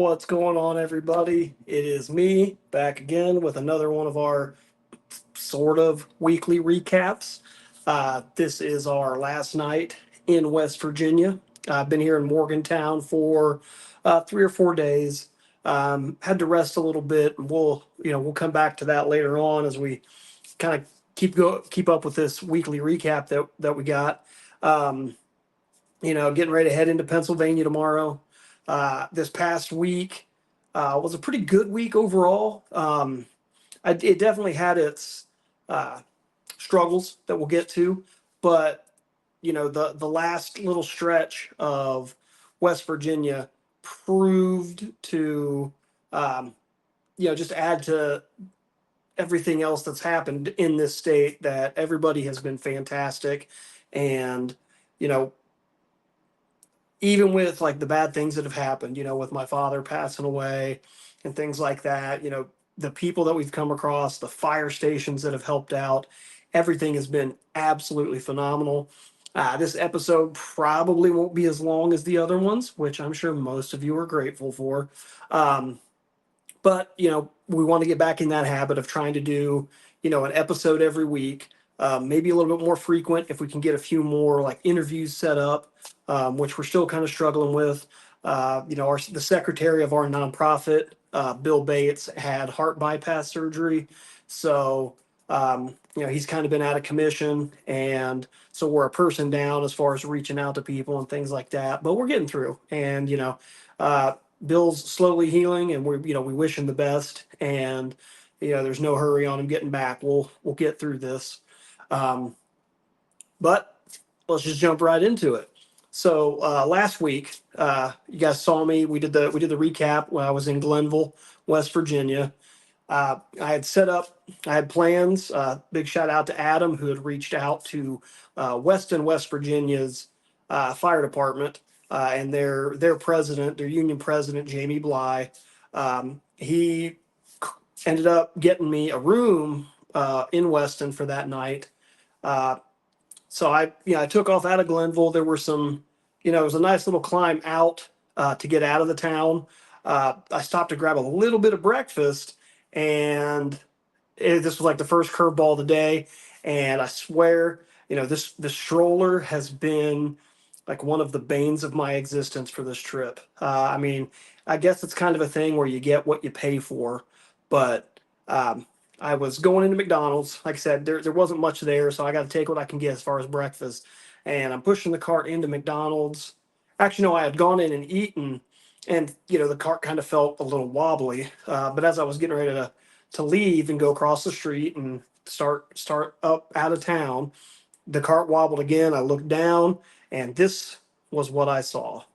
What's going on, everybody? It is me back again with another one of our sort of weekly recaps. This is our last night in West Virginia. I've been here in Morgantown for 3 or 4 days. Had to rest a little bit. We'll come back to that later on as we kind of keep up with this weekly recap that we got. Um, Getting ready to head into Pennsylvania tomorrow. This past week was a pretty good week overall. It definitely had its uh, struggles that we'll get to, but the last little stretch of West Virginia proved to just add to everything else that's happened in this state that everybody has been fantastic, and you know even with like the bad things that have happened, with my father passing away and things like that, the people that we've come across, the fire stations that have helped out, everything has been absolutely phenomenal. This episode probably won't be as long as the other ones, which I'm sure most of you are grateful for. Um, but we want to get back in that habit of trying to do, an episode every week, maybe a little bit more frequent if we can get a few more like interviews set up, which we're still kind of struggling with. The secretary of our nonprofit, Bill Bates, had heart bypass surgery, so he's kind of been out of commission, and so we're a person down as far as reaching out to people and things like that. But we're getting through, and uh, Bill's slowly healing, and we wish him the best. And there's no hurry on him getting back. We'll get through this. Um, but let's just jump right into it. So last week, you guys saw me. We did the recap when I was in Glenville, West Virginia. I had set up, I had plans. Big shout out to Adam, who had reached out to Weston, West Virginia's fire department, and their president, their union president, Jamie Bly. He ended up getting me a room in Weston for that night. Uh, so I took off out of Glenville. There were it was a nice little climb out to get out of the town. I stopped to grab a little bit of breakfast, and this was like the first curveball of the day. And I swear, this stroller has been like one of the banes of my existence for this trip. I mean, I guess it's kind of a thing where you get what you pay for, but I was going into McDonald's. Like I said, there wasn't much there, so I got to take what I can get as far as breakfast. And I'm pushing the cart into McDonald's. Actually, no, I had gone in and eaten, and the cart kind of felt a little wobbly. But as I was getting ready to leave and go across the street and start up out of town, the cart wobbled again. I looked down, and this was what I saw: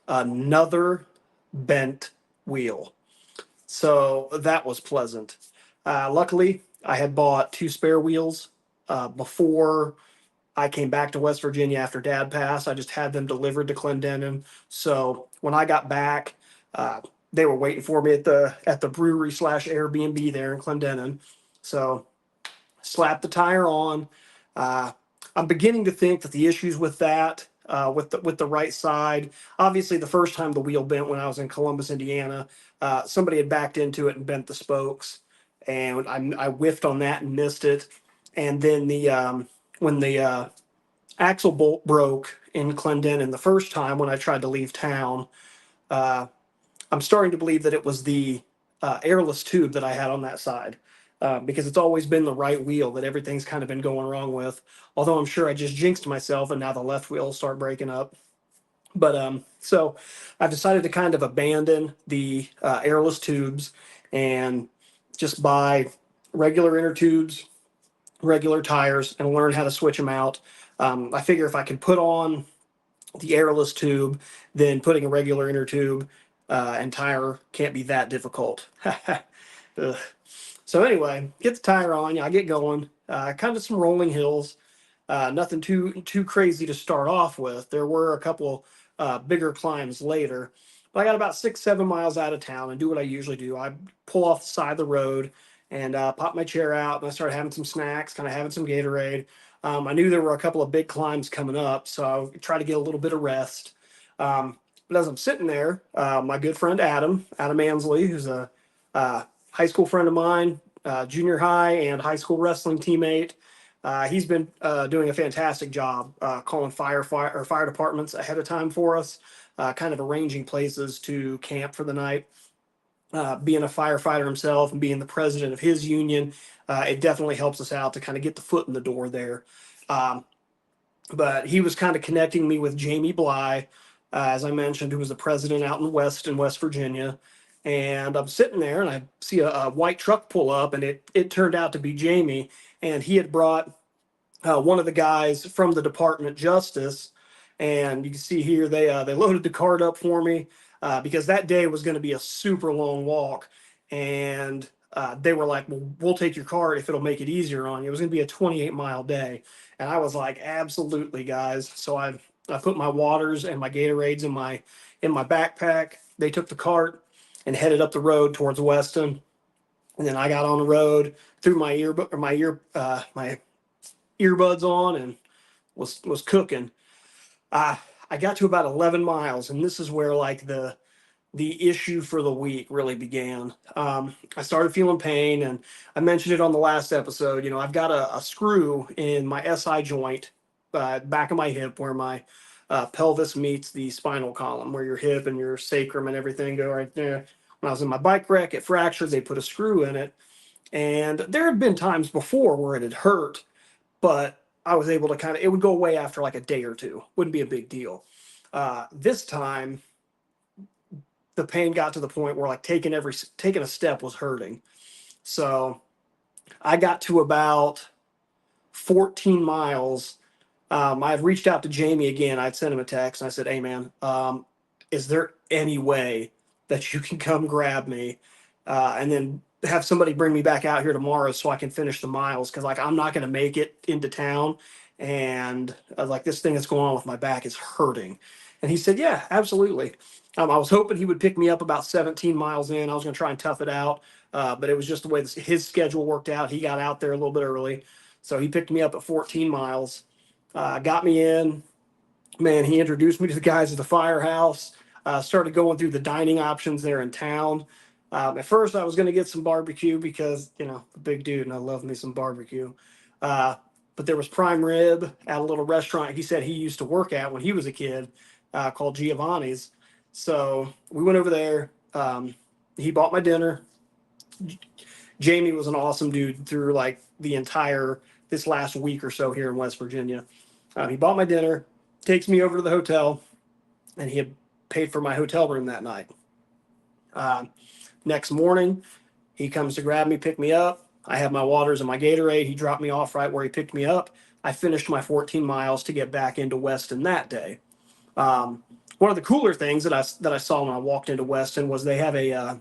another bent wheel. So that was pleasant. Luckily, I had bought two spare wheels before I came back to West Virginia after Dad passed. I just had them delivered to Clendenin. So when I got back, uh, they were waiting for me at the brewery slash Airbnb there in Clendenin. So slapped the tire on. Uh, I'm beginning to think that the issues with that, with the right side, obviously the first time the wheel bent when I was in Columbus, Indiana, somebody had backed into it and bent the spokes, and I whiffed on that and missed it. And then when the axle bolt broke in Clendenin the first time when I tried to leave town, uh, I'm starting to believe that it was the airless tube that I had on that side, because it's always been the right wheel that everything's kind of been going wrong with. Although I'm sure I just jinxed myself, and now the left wheel will start breaking up. But so I've decided to kind of abandon the airless tubes and just buy regular inner tubes, regular tires, and learn how to switch them out. I figure if I can put on the airless tube, then putting a regular inner tube and tire can't be that difficult. Ugh. So anyway, get the tire on. I get going. Kind of some rolling hills. Nothing too crazy to start off with. There were a couple bigger climbs later, but I got about 6-7 miles out of town and do what I usually do. I pull off the side of the road and pop my chair out, and I start having some snacks, kind of having some Gatorade. I knew there were a couple of big climbs coming up, so I try to get a little bit of rest. But as I'm sitting there, my good friend Adam Ansley, who's a high school friend of mine, junior high and high school wrestling teammate, he's been doing a fantastic job calling fire departments ahead of time for us, kind of arranging places to camp for the night. Being a firefighter himself and being the president of his union, it definitely helps us out to kind of get the foot in the door there. Um, but he was kind of connecting me with Jamie Bly, as I mentioned, who was the president out in West Virginia. And I'm sitting there and I see a white truck pull up, and it turned out to be Jamie, and he had brought one of the guys from the Department of Justice. And you can see here they loaded the cart up for me because that day was going to be a super long walk, and they were like, "Well, we'll take your cart if it'll make it easier on you." It was going to be a 28-mile day, and I was like, "Absolutely, guys!" So I put my waters and my Gatorades in my backpack. They took the cart and headed up the road towards Weston, and then I got on the road, threw my earbuds on, and was cooking. I I got to about 11 miles, and this is where like the issue for the week really began. I started feeling pain, and I mentioned it on the last episode. You know, I've got a screw in my SI joint, back of my hip, where my pelvis meets the spinal column, where your hip and your sacrum and everything go right there. When I was in my bike wreck, it fractured. They put a screw in it, and there had been times before where it had hurt, but I was able to it would go away after like a day or two. Wouldn't be a big deal. This time, the pain got to the point where like taking a step was hurting. So I got to about 14 miles. I've reached out to Jamie again. I'd sent him a text and I said, "Hey man, is there any way that you can come grab me, and then have somebody bring me back out here tomorrow so I can finish the miles? Because like I'm not going to make it into town, and like this thing that's going on with my back is hurting." And he said, "Yeah, absolutely." I was hoping he would pick me up about 17 miles in. I was going to try and tough it out, but it was just the way his schedule worked out. He got out there a little bit early, so he picked me up at 14 miles, got me in. Man, he introduced me to the guys at the firehouse. Started going through the dining options there in town. At first, I was going to get some barbecue because, you know, a big dude and I love me some barbecue. Uh, but there was prime rib at a little restaurant he said he used to work at when he was a kid, called Giovanni's. So we went over there. He bought my dinner. Jamie was an awesome dude through like the entire this last week or so here in West Virginia. He bought my dinner, takes me over to the hotel, and he had paid for my hotel room that night. Uh, Next morning, he comes to grab me, pick me up. I have my waters and my Gatorade. He dropped me off right where he picked me up. I finished my 14 miles to get back into Weston that day. One of the cooler things that I saw when I walked into Weston was they have a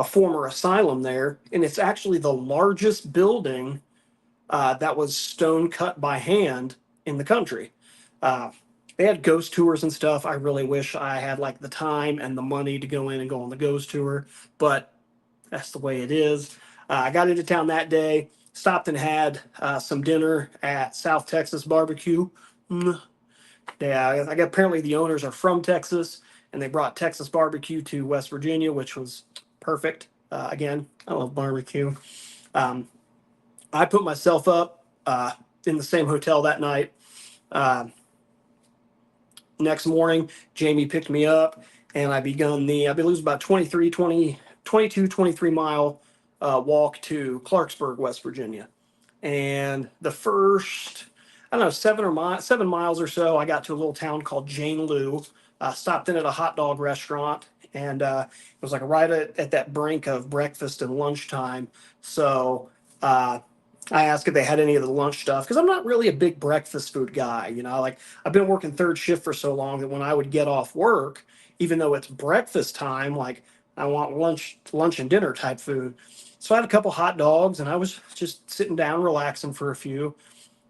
former asylum there, and it's actually the largest building that was stone cut by hand in the country. Uh, they had ghost tours and stuff. I really wish I had like the time and the money to go in and go on the ghost tour, but that's the way it is. I got into town that day, stopped and had some dinner at South Texas Barbecue. Mm, yeah, I got apparently the owners are from Texas, and they brought Texas barbecue to West Virginia, which was perfect. Again, I love barbecue. Um, I put myself up in the same hotel that night. Uh, Next morning, Jamie picked me up, and I believe it was about 22, 23 mile walk to Clarksburg, West Virginia. And the first, I don't know, 7 miles or so, I got to a little town called Jane Lou. Stopped in at a hot dog restaurant, and it was like right at that brink of breakfast and lunchtime. So uh, I asked if they had any of the lunch stuff because I'm not really a big breakfast food guy. You know, like I've been working third shift for so long that when I would get off work, even though it's breakfast time, like I want lunch and dinner type food. So I had a couple hot dogs, and I was just sitting down, relaxing for a few.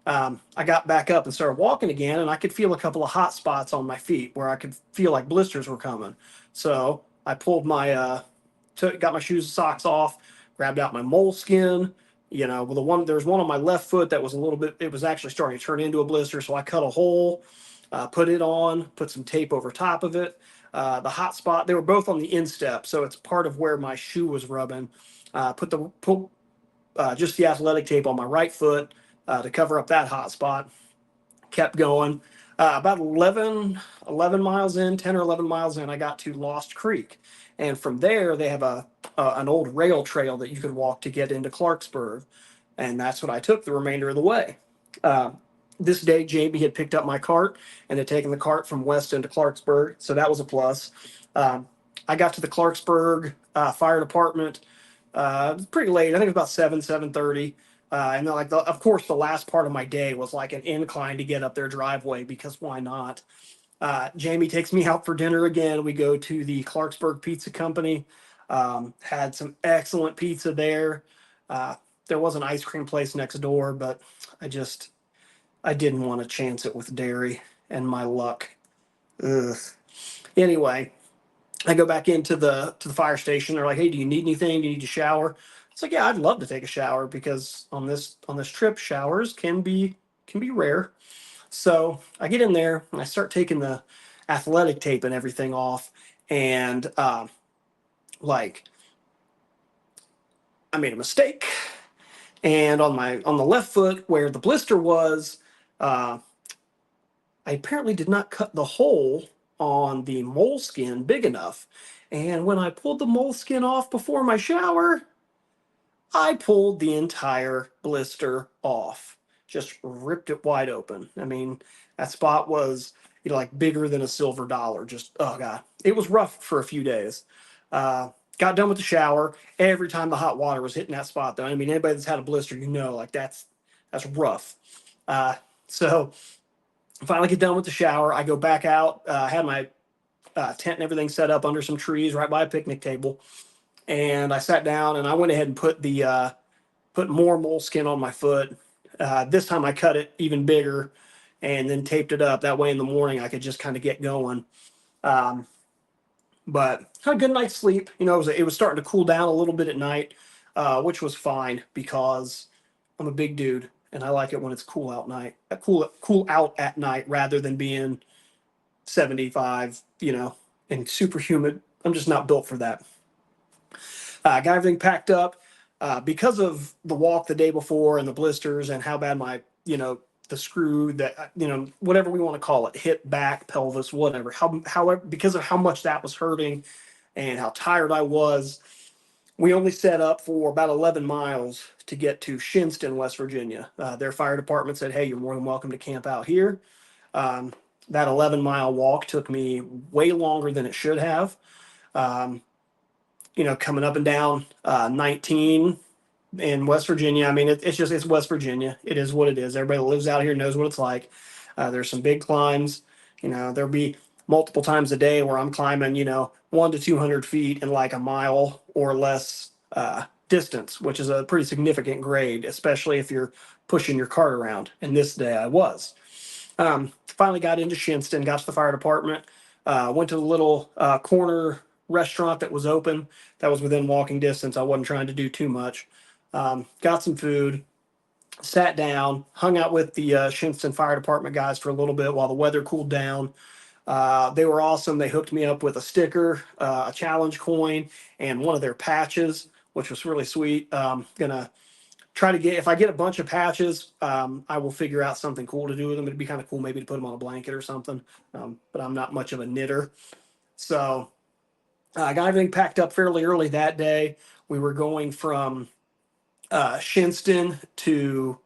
I got back up and started walking again, and I could feel a couple of hot spots on my feet where I could feel like blisters were coming. So I pulled got my shoes and socks off, grabbed out my moleskin. You know, there was one on my left foot that was a little bit. It was actually starting to turn into a blister, so I cut a hole, put it on, put some tape over top of it. The hot spot, they were both on the instep, so it's part of where my shoe was rubbing. Put just the athletic tape on my right foot to cover up that hot spot. Kept going. About 11 miles in, 10 or 11 miles in, I got to Lost Creek. And from there, they have an old rail trail that you could walk to get into Clarksburg. And that's what I took the remainder of the way. Uh, this day, Jamie had picked up my cart and had taken the cart from Weston to Clarksburg. So that was a plus. I got to the Clarksburg Fire Department pretty late. I think it was about 7:30. And then, of course, the last part of my day was like an incline to get up their driveway because why not? Jamie takes me out for dinner again. We go to the Clarksburg Pizza Company. Had some excellent pizza there. There was an ice cream place next door, but I didn't want to chance it with dairy and my luck. Ugh. Anyway, I go back into the fire station. They're like, "Hey, do you need anything? Do you need to shower?" It's like, "Yeah, I'd love to take a shower because on this trip, showers can be rare." So I get in there and I start taking the athletic tape and everything off, and like I made a mistake. And on the left foot where the blister was, uh, I apparently did not cut the hole on the moleskin big enough. And when I pulled the moleskin off before my shower, I pulled the entire blister off. Just ripped it wide open. I mean, that spot was, like bigger than a silver dollar. Just, oh God. It was rough for a few days. Got done with the shower. Every time the hot water was hitting that spot, though. I mean, anybody that's had a blister, like that's rough. So finally get done with the shower. I go back out. I had my tent and everything set up under some trees right by a picnic table. And I sat down and I went ahead and put more moleskin on my foot. This time I cut it even bigger and then taped it up. That way in the morning I could just kind of get going. Um, but had a good night's sleep. It was starting to cool down a little bit at night, which was fine because I'm a big dude and I like it when it's cool out at night rather than being 75, and super humid. I'm just not built for that. Got everything packed up. Because of the walk the day before and the blisters and how bad my, the screw that, whatever we want to call it, hip, back, pelvis, whatever, however, because of how much that was hurting and how tired I was, we only set up for about 11 miles to get to Shinston, West Virginia. Their fire department said, "Hey, you're more than welcome to camp out here." Um, that 11-mile walk took me way longer than it should have. Um, coming up and down 19 in West Virginia. I mean, it's West Virginia. It is what it is. Everybody that lives out here knows what it's like. There's some big climbs. There'll be multiple times a day where I'm climbing, 1 to 200 feet in like a mile or less distance, which is a pretty significant grade, especially if you're pushing your cart around. And this day I was. Finally got into Shinston, got to the fire department, went to the little corner restaurant that was open, that was within walking distance. I wasn't trying to do too much. Got some food, sat down, hung out with the Shinston Fire Department guys for a little bit while the weather cooled down. They were awesome. They hooked me up with a sticker, a challenge coin, and one of their patches, which was really sweet. Gonna try to get, if I get a bunch of patches, I will figure out something cool to do with them. It'd be kind of cool maybe to put them on a blanket or something. But I'm not much of a knitter. So I got everything packed up fairly early that day. We were going from Shinston to,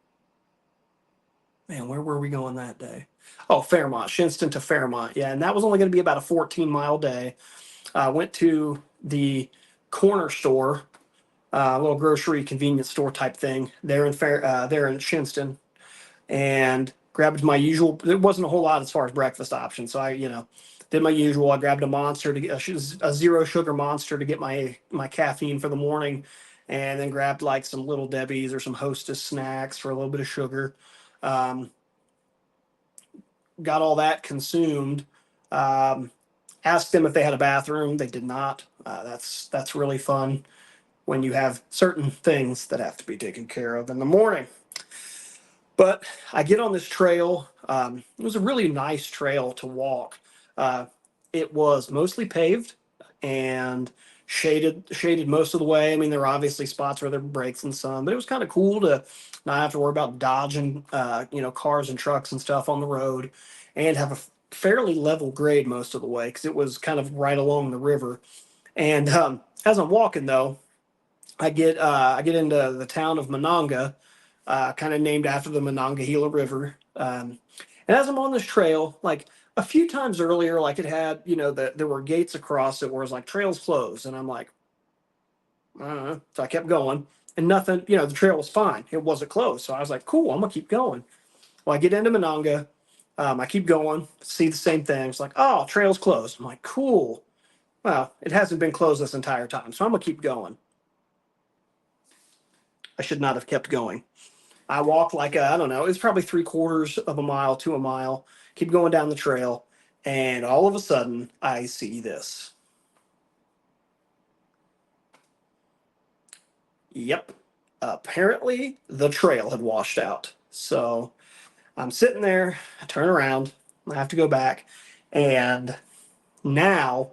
man, where were we going that day? Oh, Fairmont, Shinston to Fairmont. Yeah, and that was only going to be about a 14-mile day. Went to the corner store, a little grocery convenience store type thing there in Shinston, and grabbed my usual. There wasn't a whole lot as far as breakfast options, so I did my usual. I grabbed a monster to get a zero sugar monster to get my caffeine for the morning, and then grabbed like some Little Debbie's or some Hostess snacks for a little bit of sugar. Got all that consumed. Asked them if they had a bathroom. They did not. That's really fun when you have certain things that have to be taken care of in the morning. But I get on this trail. It was a really nice trail to walk. it was mostly paved and shaded most of the way. I mean, there were obviously spots where there were breaks and some, but it was kind of cool to not have to worry about dodging, cars and trucks and stuff on the road, and have a fairly level grade most of the way because it was kind of right along the river. And as I'm walking though, I get into the town of Monongah, kind of named after the Monongahela River. And as I'm on this trail, like a few times earlier, like it had, there were gates across it where it was like trails closed, and I'm like, I don't know. So I kept going, and nothing, the trail was fine. It wasn't closed, so I was like, cool, I'm gonna keep going. Well, I get into Monongah. I keep going, see the same thing. It's like, oh, trail's closed. I'm like, cool. Well, it hasn't been closed this entire time, so I'm gonna keep going. I should not have kept going. I walked like I don't know, it's probably 3/4 of a mile to a mile. Keep going down the trail, and all of a sudden, I see this. Yep. Apparently, the trail had washed out. So I'm sitting there, I turn around, I have to go back, and now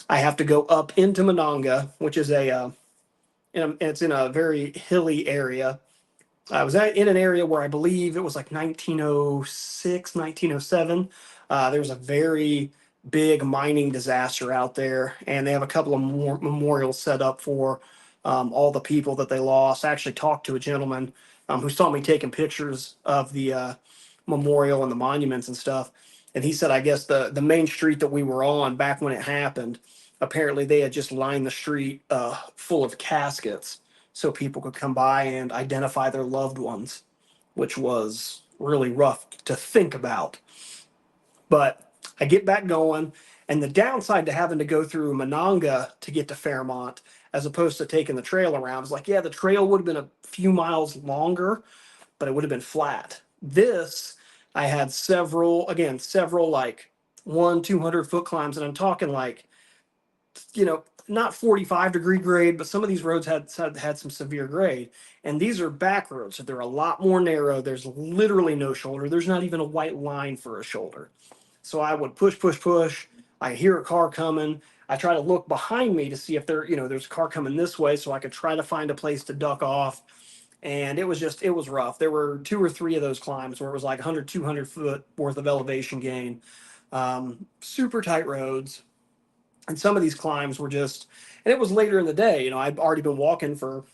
I have to go up into Monongah, which is it's in a very hilly area. I was in an area where I believe it was like 1906, 1907. There was a very big mining disaster out there, and they have a couple of memorials set up for all the people that they lost. I actually talked to a gentleman who saw me taking pictures of the memorial and the monuments and stuff, and he said, I guess the main street that we were on back when it happened, apparently they had just lined the street full of caskets so people could come by and identify their loved ones, which was really rough to think about. But I get back going, and the downside to having to go through Monongah to get to Fairmont, as opposed to taking the trail around, is like, yeah, the trail would have been a few miles longer, but it would have been flat. This, I had several like 200 foot climbs, and I'm talking like, not 45-degree grade, but some of these roads had some severe grade. And these are back roads, so they're a lot more narrow. There's literally no shoulder. There's not even a white line for a shoulder. So I would push, push, push. I hear a car coming. I try to look behind me to see if there's a car coming this way, so I could try to find a place to duck off. And it was rough. There were two or three of those climbs where it was like 100, 200 foot worth of elevation gain. Super tight roads, and some of these climbs were just, and it was later in the day. I'd already been walking for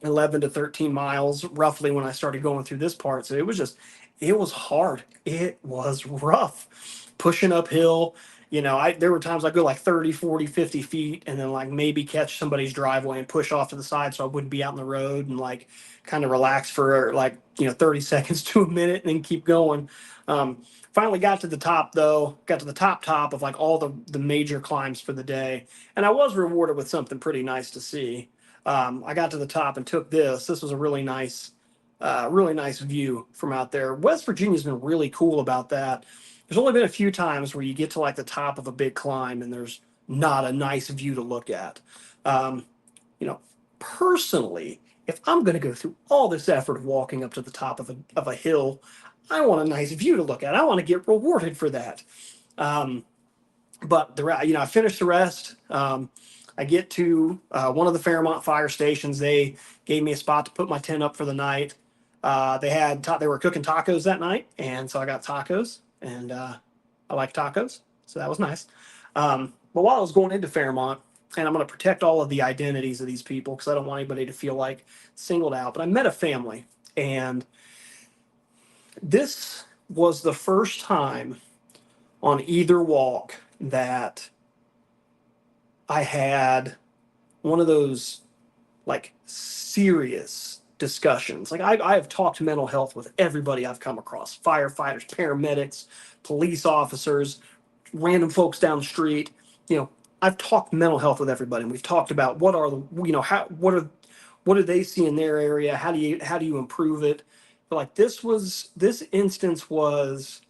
11 to 13 miles roughly when I started going through this part. So it was hard. It was rough pushing uphill. There were times I'd go like 30, 40, 50 feet and then like maybe catch somebody's driveway and push off to the side so I wouldn't be out in the road, and like kind of relax for like, 30 seconds to a minute and then keep going. Finally got to the top though, got to the top of like all the major climbs for the day. And I was rewarded with something pretty nice to see. I got to the top and took this. This was a really nice view from out there. West Virginia's been really cool about that. There's only been a few times where you get to like the top of a big climb and there's not a nice view to look at. Um, you know, Personally, if I'm going to go through all this effort of walking up to the top of a hill, I want a nice view to look at. I want to get rewarded for that. Um, but I finished the rest. I get to one of the Fairmont fire stations. They gave me a spot to put my tent up for the night. They were cooking tacos that night, and so I got tacos, and I like tacos, so that was nice. But while I was going into Fairmont, and I'm going to protect all of the identities of these people because I don't want anybody to feel like singled out. But I met a family, and this was the first time on either walk that I had one of those like serious discussions. Like I have talked mental health with everybody I've come across: firefighters, paramedics, police officers, random folks down the street. You know, I've talked mental health with everybody, and we've talked about what are the how what do they see in their area? How do you improve it? But like this instance was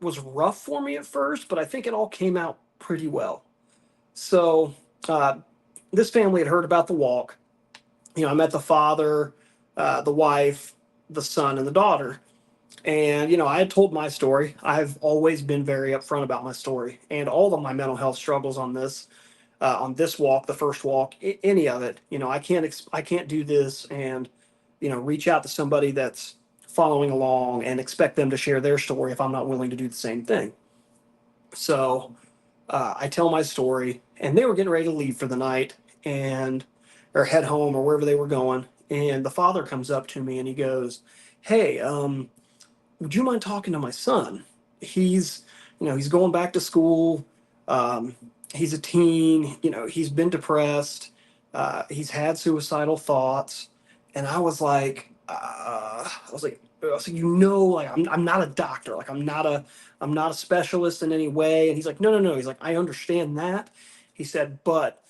rough for me at first, but I think it all came out pretty well. So uh, this family had heard about the walk. I met the father, the wife, the son, and the daughter. And, I had told my story. I've always been very upfront about my story and all of my mental health struggles on this walk, the first walk, any of it. I can't do this and, reach out to somebody that's following along and expect them to share their story if I'm not willing to do the same thing. So I tell my story, and they were getting ready to leave for the night and or head home or wherever they were going. And the father comes up to me and he goes, "Hey, would you mind talking to my son? He's, he's going back to school. Um, he's a teen. He's been depressed. He's had suicidal thoughts." And I was like, like I'm not a doctor. Like I'm not a specialist in any way. And he's like, no, no, no. He's like, I understand that. He said, but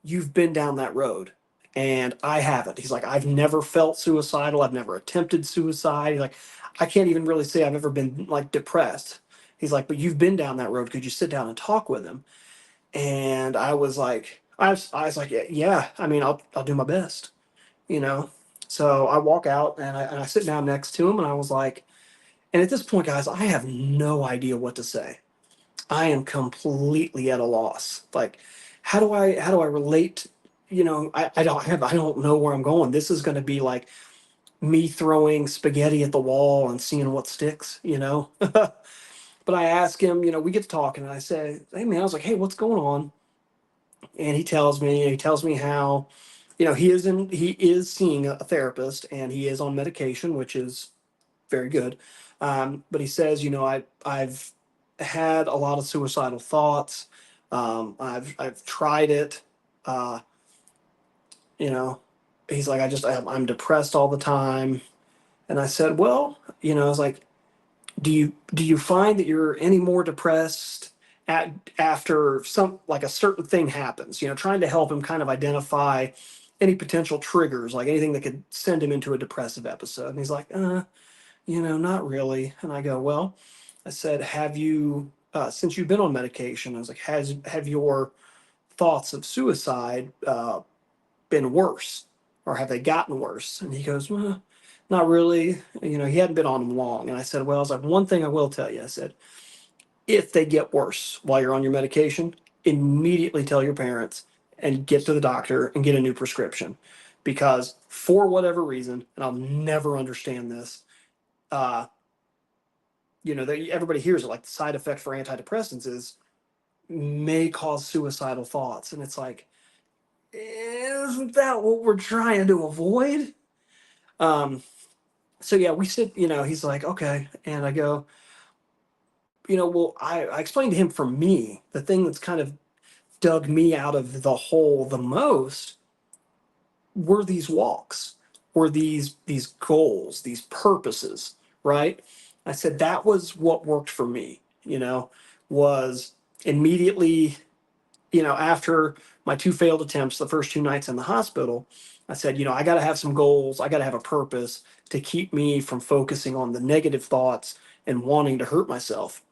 you've been down that road and I haven't. He's like, I've never felt suicidal. I've never attempted suicide. He's like, I can't even really say I've ever been like depressed. He's like, but you've been down that road. Could you sit down and talk with him? And I was like, yeah, I mean, I'll do my best, you know? So I walk out and I sit down next to him and I was like, and at this point, guys, I have no idea what to say. I am completely at a loss. Like, how do I relate? I don't know where I'm going. This is going to be like me throwing spaghetti at the wall and seeing what sticks. But I ask him, we get to talking and I say, "Hey man," I was like, "Hey, what's going on?" And he tells me how, he is seeing a therapist and he is on medication, which is very good. But he says, I've had a lot of suicidal thoughts. I've tried it. Uh, you know, he's like, I'm depressed all the time. And I said, well, I was like, do you find that you're any more depressed at after some like a certain thing happens? Trying to help him kind of identify any potential triggers, like anything that could send him into a depressive episode. And he's like, not really. And I go, well, I said, have you, since you've been on medication, I was like, have your thoughts of suicide been worse or have they gotten worse? And he goes, well, not really. He hadn't been on them long. And I said, well, I was like, one thing I will tell you, I said, if they get worse while you're on your medication, immediately tell your parents and get to the doctor and get a new prescription. Because for whatever reason, and I'll never understand this, uh, everybody hears it like the side effect for antidepressants is may cause suicidal thoughts. And it's like, isn't that what we're trying to avoid? Um, so yeah, we sit, he's like, okay. And I go, well, I explained to him, for me, the thing that's kind of dug me out of the hole the most were these walks, were these goals, these purposes, right? I said that was what worked for me, was immediately, after my two failed attempts, the first two nights in the hospital, I said, I got to have some goals. I got to have a purpose to keep me from focusing on the negative thoughts and wanting to hurt myself.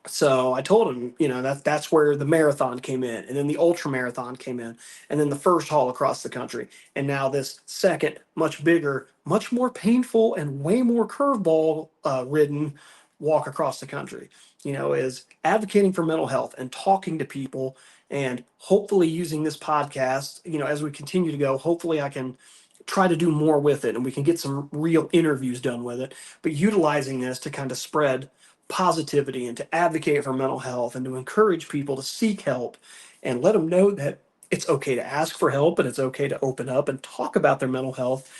So I told him, that's where the marathon came in, and then the ultra marathon came in, and then the first haul across the country, and now this second, much bigger, much more painful, and way more curveball ridden walk across the country. Is advocating for mental health and talking to people, and hopefully using this podcast. As we continue to go, hopefully I can try to do more with it, and we can get some real interviews done with it. But utilizing this to kind of spread positivity and to advocate for mental health and to encourage people to seek help and let them know that it's okay to ask for help and it's okay to open up and talk about their mental health.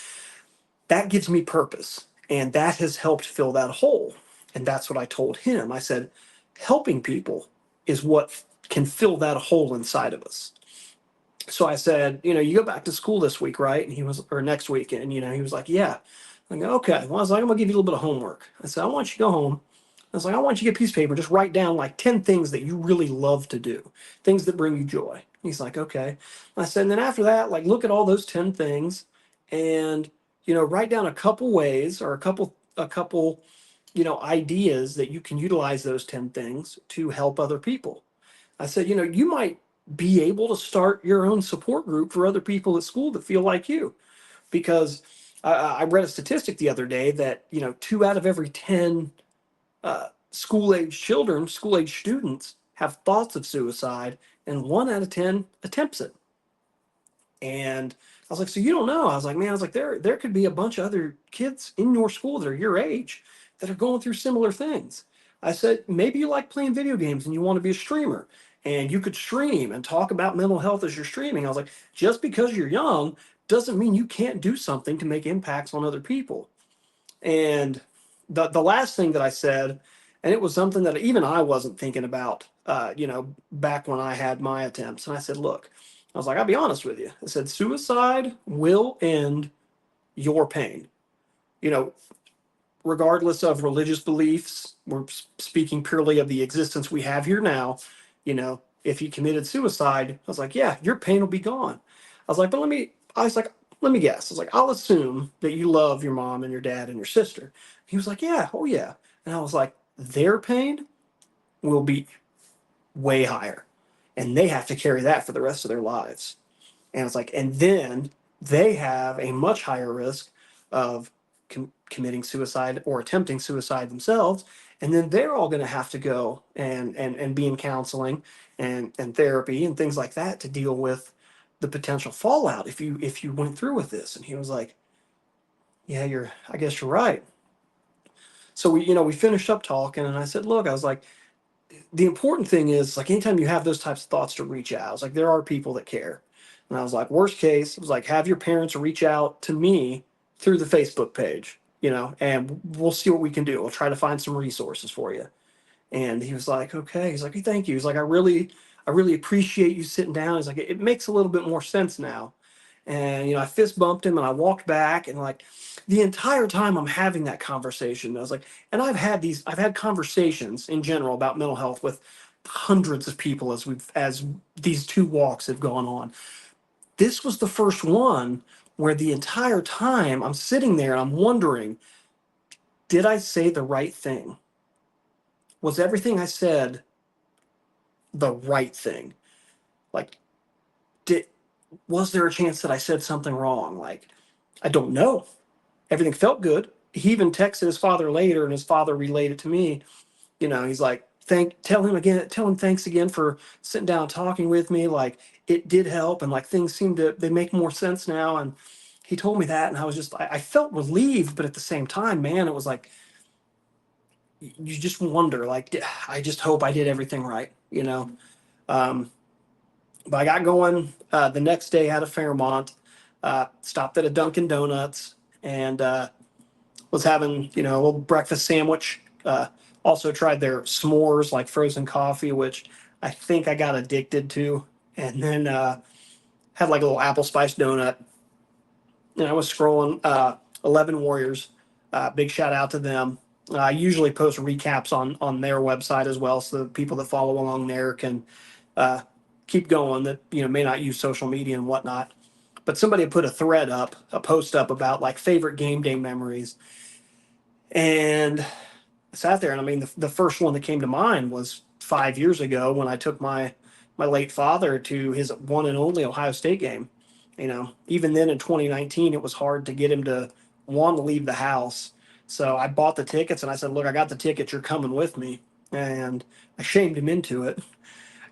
That gives me purpose, and that has helped fill that hole. And that's what I told him. I said, helping people is what can fill that hole inside of us. So I said, you go back to school this week, right? And he was, or next week. And, he was like, yeah. I go, okay. Well, I was like, I'm going to give you a little bit of homework. I said, I want you to go home. I was like, I want you to get a piece of paper, just write down like 10 things that you really love to do, things that bring you joy. He's like, okay. I said, and then after that, like, look at all those 10 things and, write down a couple ways or a couple, ideas that you can utilize those 10 things to help other people. I said, you might be able to start your own support group for other people at school that feel like you, because I read a statistic the other day that, 2 out of every 10 school-age children, school-age students have thoughts of suicide, and 1 out of 10 attempts it. And I was like, so you don't know? I was like, man, I was like, there could be a bunch of other kids in your school that are your age that are going through similar things. I said, maybe you like playing video games and you want to be a streamer and you could stream and talk about mental health as you're streaming. I was like, just because you're young doesn't mean you can't do something to make impacts on other people. And the last thing that I said, and it was something that even I wasn't thinking about, back when I had my attempts. And I said, look, I was like, I'll be honest with you. I said, suicide will end your pain. You know, regardless of religious beliefs, we're speaking purely of the existence we have here now. If you committed suicide, I was like, yeah, your pain will be gone. I was like, let me guess. I was like, I'll assume that you love your mom and your dad and your sister. He was like, yeah, oh yeah. And I was like, their pain will be way higher. And they have to carry that for the rest of their lives. And it's like, and then they have a much higher risk of committing suicide or attempting suicide themselves. And then they're all going to have to go and be in counseling and therapy and things like that to deal with the potential fallout if you went through with this. And he was like, yeah, I guess you're right. So we finished up talking, and I said, look, I was like, the important thing is, like, anytime you have those types of thoughts, to reach out. I was like, there are people that care. And I was like, worst case, it was like, have your parents reach out to me through the Facebook page, and we'll see what we can do. We'll try to find some resources for you. And he was like, okay. He's like, hey, thank you. He's like, I really appreciate you sitting down. He's like, it makes a little bit more sense now. And I fist bumped him and I walked back, and like the entire time I'm having that conversation, I was like, and I've had conversations in general about mental health with hundreds of people as these two walks have gone on. This was the first one where the entire time I'm sitting there and I'm wondering, did I say the right thing? Was everything I said the right thing? Like, did was there a chance that I said something wrong? Like, I don't know. Everything felt good. He even texted his father later, and his father relayed it to me. He's like, tell him thanks again for sitting down and talking with me. Like, it did help, and like things they make more sense now. And he told me that, and I felt relieved, but at the same time, man, it was like you just wonder, like, I just hope I did everything right. Um, but I got going the next day out of Fairmont, stopped at a Dunkin' Donuts, and was having a little breakfast sandwich. Also tried their s'mores, like frozen coffee, which I think I got addicted to, and then had like a little apple spice donut. And I was scrolling 11 Warriors. Big shout out to them. I usually post recaps on their website as well, so the people that follow along there can uh, keep going that may not use social media and whatnot. But somebody had put a post up about like favorite game day memories, and I sat there, and I mean, the first one that came to mind was 5 years ago when I took my late father to his one and only Ohio State game. Even then in 2019, it was hard to get him to want to leave the house. So I bought the tickets, and I said, "Look, I got the tickets. You're coming with me." And I shamed him into it,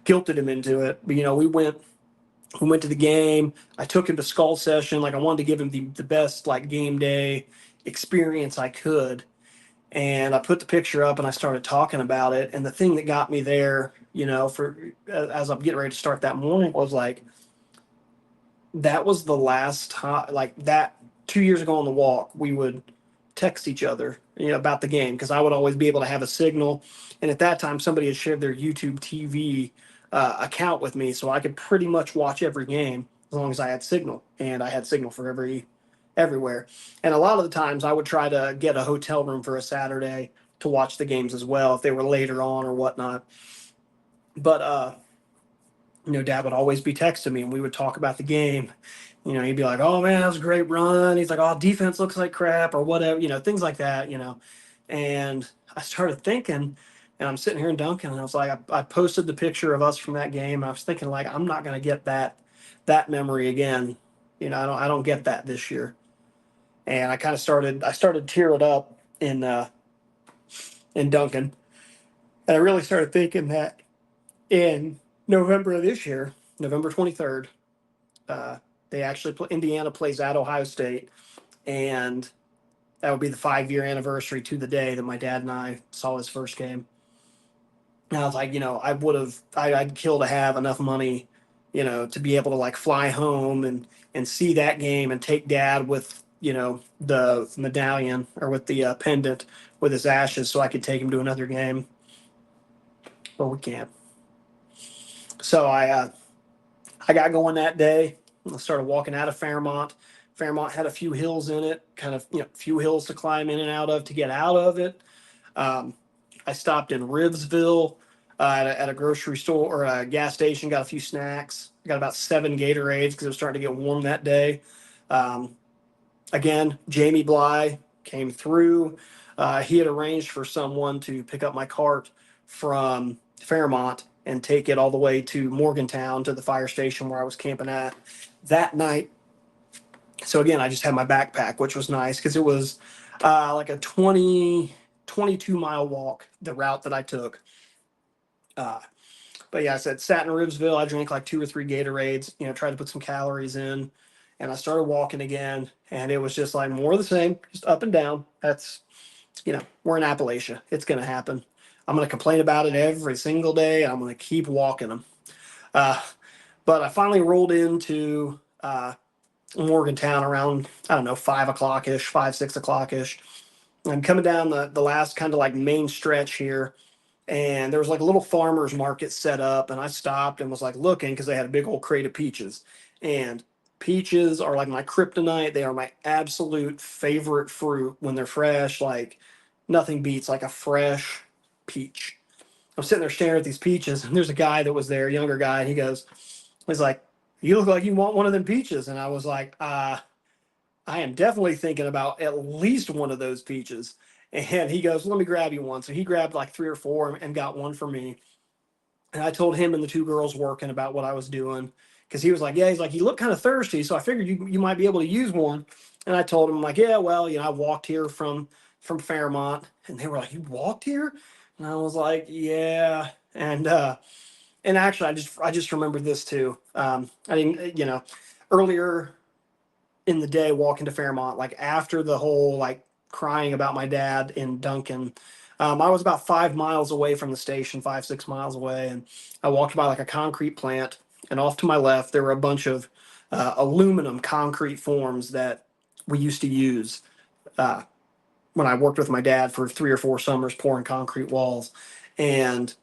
guilted him into it. But we went to the game. I took him to Skull Session. Like, I wanted to give him the best like game day experience I could. And I put the picture up and I started talking about it. And the thing that got me there, for as I'm getting ready to start that morning, was like, that was the last time, like that 2 years ago on the walk, we would text each other, about the game, because I would always be able to have a signal. And at that time, somebody had shared their YouTube TV account with me, so I could pretty much watch every game as long as I had signal, and I had signal for everywhere. And a lot of the times, I would try to get a hotel room for a Saturday to watch the games as well if they were later on or whatnot. But Dad would always be texting me, and we would talk about the game. He'd be like, "Oh man, that was a great run." He's like, "Oh, defense looks like crap," or whatever, things like that. And I started thinking, and I'm sitting here in Duncan, and I was like, I posted the picture of us from that game. I was thinking, like, I'm not going to get that memory again. I don't get that this year. and I started tearing up in Duncan, and I really started thinking that in November of this year, November 23rd, uh, they actually play, Indiana plays at Ohio State, and that would be the 5 year anniversary to the day that my dad and I saw his first game. And I was like, I'd kill to have enough money, to be able to like fly home and see that game and take dad with, the medallion or with the pendant with his ashes so I could take him to another game. But we can't. So I got going that day. I started walking out of Fairmont. Fairmont had a few hills in it, kind of, few hills to climb in and out of to get out of it. Um, I stopped in Rivesville at a grocery store or a gas station, got a few snacks, got about 7 Gatorades because it was starting to get warm that day. Um, Again, Jamie Bly came through. He had arranged for someone to pick up my cart from Fairmont and take it all the way to Morgantown to the fire station where I was camping at that night. So again, I just had my backpack, which was nice because it was like a 22 mile walk, the route that I took. Uh, but yeah, I said sat in Ribsville. I drank like 2 or 3 Gatorades, tried to put some calories in, and I started walking again. And it was just like more of the same, just up and down. That's, we're in Appalachia. It's going to happen. I'm going to complain about it every single day, and I'm going to keep walking them. Uh, but I finally rolled into Morgantown around, I don't know, 5 o'clock ish, 5, 6 o'clock ish. I'm coming down the last kind of like main stretch here, and there was like a little farmer's market set up, and I stopped and was like looking because they had a big old crate of peaches. And peaches are like my kryptonite. They are my absolute favorite fruit when they're fresh. Like nothing beats like a fresh peach. I'm sitting there staring at these peaches, and there's a guy that was there, a younger guy, and he's like, "You look like you want one of them peaches." And I was like, I am definitely thinking about at least one of those peaches. And he goes, "Let me grab you one." So he grabbed like 3 or 4 and got one for me. And I told him and the 2 girls working about what I was doing because he was like, "Yeah," he's like, "You look kind of thirsty, so I figured you might be able to use one." And I told him like, "Yeah, well, I walked here from Fairmont," and they were like, "You walked here?" And I was like, "Yeah." And actually, I just remembered this too. I didn't, earlier in the day walking to Fairmont, like after the whole like crying about my dad in Duncan. I was about 5 miles away from the station, 5, 6 miles away, and I walked by like a concrete plant, and off to my left there were a bunch of aluminum concrete forms that we used to use uh, when I worked with my dad for 3 or 4 summers pouring concrete walls, and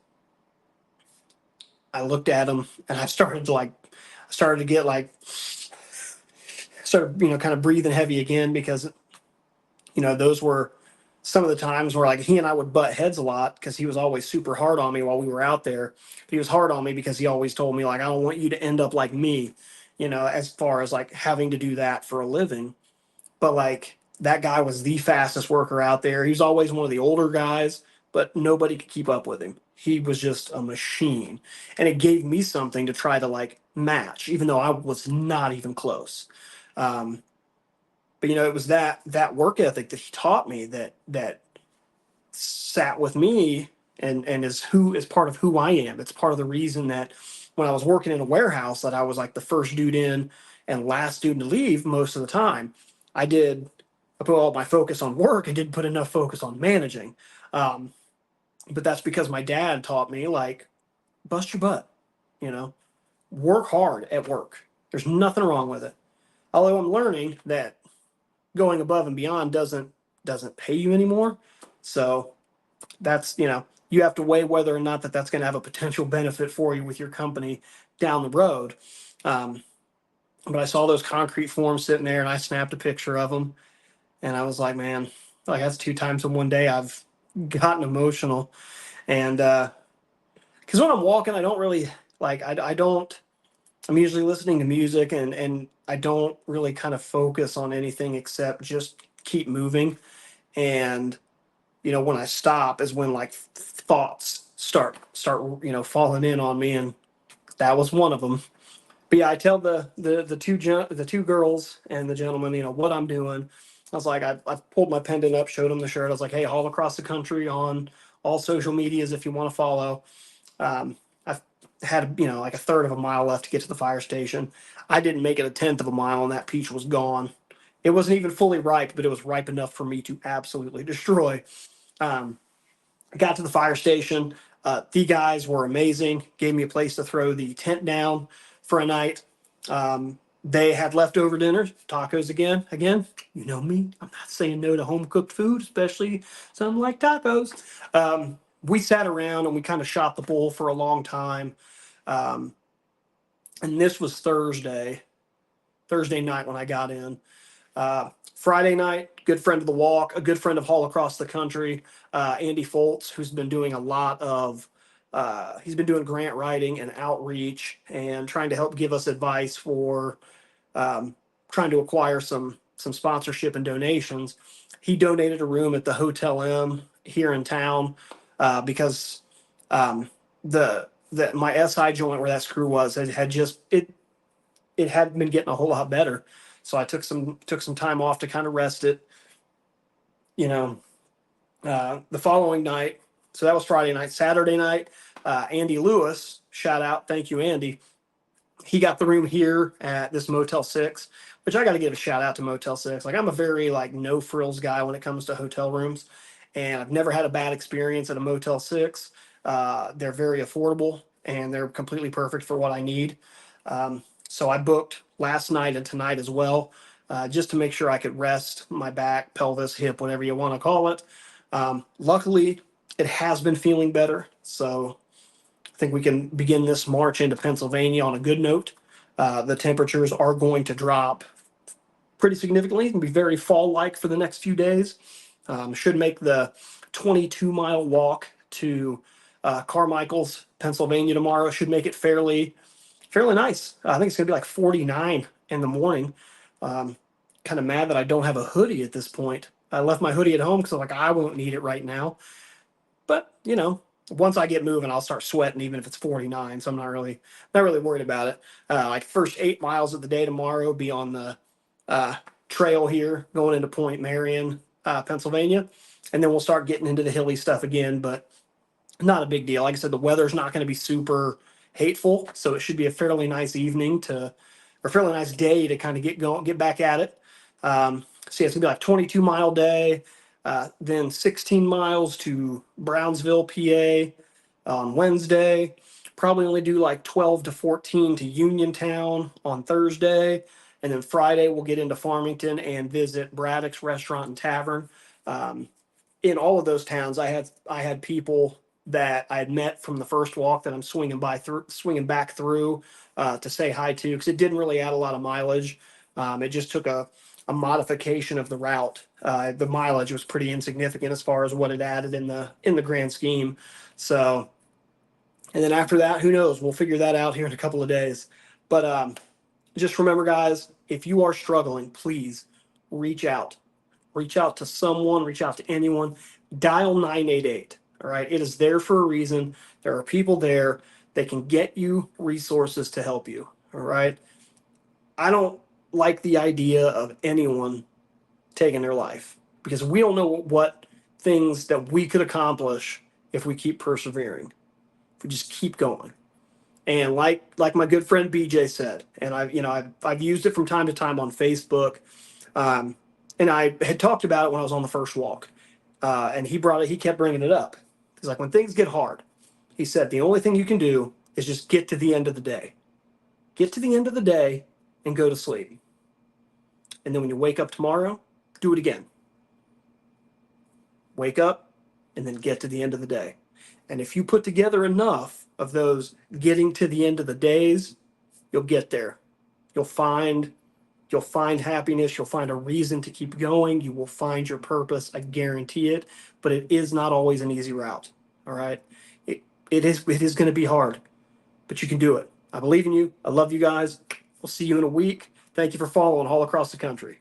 I looked at them and I started to get like started kind of breathing heavy again because those were some of the times where like he and I would butt heads a lot because he was always super hard on me while we were out there. He was hard on me because he always told me like, "I don't want you to end up like me," as far as like having to do that for a living. But like that guy was the fastest worker out there. He was always one of the older guys, but nobody could keep up with him. He was just a machine. And it gave me something to try to like match, even though I was not even close. Um, but it was that work ethic that he taught me that sat with me and is part of who I am. It's part of the reason that when I was working in a warehouse that I was like the first dude in and last dude to leave most of the time. I put all my focus on work. I didn't put enough focus on managing. Um, but that's because my dad taught me like bust your butt, you know, work hard at work. There's nothing wrong with it. Although I'm learning that going above and beyond doesn't pay you anymore. So that's you have to weigh whether or not that's going to have a potential benefit for you with your company down the road. Um, but I saw those concrete forms sitting there, and I snapped a picture of them, and I was like, man, like that's 2 times in one day I've gotten emotional, and because when I'm walking, I don't really like I don't. I'm usually listening to music, and I don't really kind of focus on anything except just keep moving. And when I stop is when like thoughts start falling in on me, and that was one of them. But yeah, I tell the two girls and the gentleman what I'm doing, I was like, I pulled my pendant up, showed him the shirt. I was like, hey, Haul Across the Country on all social medias if you want to follow. I had, like a third of a mile left to get to the fire station. I didn't make it a tenth of a mile, and that peach was gone. It wasn't even fully ripe, but it was ripe enough for me to absolutely destroy. Um, I got to the fire station. The guys were amazing. Gave me a place to throw the tent down for a night. They had leftover dinners, tacos again. Again, you know me. I'm not saying no to home cooked food, especially something like tacos. We sat around and we kind of shot the bull for a long time. Um, and this was Thursday night when I got in. Friday night, good friend of the walk, a good friend of Haul Across the Country, Andy Foltz, who's been doing a lot of, he's been doing grant writing and outreach and trying to help give us advice for trying to acquire some sponsorship and donations. He donated a room at the Hotel M here in town because the my SI joint where that screw was had just it hadn't been getting a whole lot better. So I took some time off to kind of rest it. You know, the following night, so that was Friday night. Saturday night, Andy Lewis, shout out, thank you, Andy. He got the room here at this Motel 6, which I got to give a shout out to Motel 6. Like I'm a very like no frills guy when it comes to hotel rooms, and I've never had a bad experience at a Motel 6. They're very affordable and they're completely perfect for what I need. So I booked last night and tonight as well, just to make sure I could rest my back, pelvis, hip, whatever you want to call it. Luckily, it has been feeling better. So I think we can begin this march into Pennsylvania on a good note. The temperatures are going to drop pretty significantly. It's going to be very fall-like for the next few days. Should make the 22-mile walk to Carmichael's, Pennsylvania tomorrow. Should make it fairly nice. I think it's going to be like 49 in the morning. Kind of mad that I don't have a hoodie at this point. I left my hoodie at home because I'm like, I won't need it right now. But, once I get moving, I'll start sweating even if it's 49. So I'm not really worried about it. Like first 8 miles of the day tomorrow be on the trail here going into Point Marion, Pennsylvania. And then we'll start getting into the hilly stuff again, but not a big deal. Like I said, the weather's not going to be super hateful. So it should be a fairly nice or fairly nice day to kind of get back at it. So yeah, it's gonna be like 22-mile day, then 16 miles to Brownsville, PA on Wednesday. Probably only do like 12 to 14 to Uniontown on Thursday. And then Friday, we'll get into Farmington and visit Braddock's Restaurant and Tavern. In all of those towns, I had people that I had met from the first walk that I'm swinging back through to say hi to, because it didn't really add a lot of mileage. It just took a modification of the route. The mileage was pretty insignificant as far as what it added in the grand scheme. So, and then after that, who knows? We'll figure that out here in a couple of days. But just remember, guys, if you are struggling, please reach out. Reach out to someone. Reach out to anyone. Dial 988. All right, it is there for a reason. There are people there that can get you resources to help you. All right, I don't like the idea of anyone taking their life because we don't know what things that we could accomplish if we keep persevering, if we just keep going. And like my good friend BJ said, and I've used it from time to time on Facebook, and I had talked about it when I was on the first walk, and he kept bringing it up. He's like, when things get hard, he said the only thing you can do is just get to the end of the day, get to the end of the day, and go to sleep. And then when you wake up tomorrow, do it again. Wake up and then get to the end of the day. And if you put together enough of those getting to the end of the days, you'll get there. You'll find happiness. You'll find a reason to keep going. You will find your purpose. I guarantee it. But it is not always an easy route. All right. It is going to be hard, but you can do it. I believe in you. I love you guys. We'll see you in a week. Thank you for following Haul Across the Country.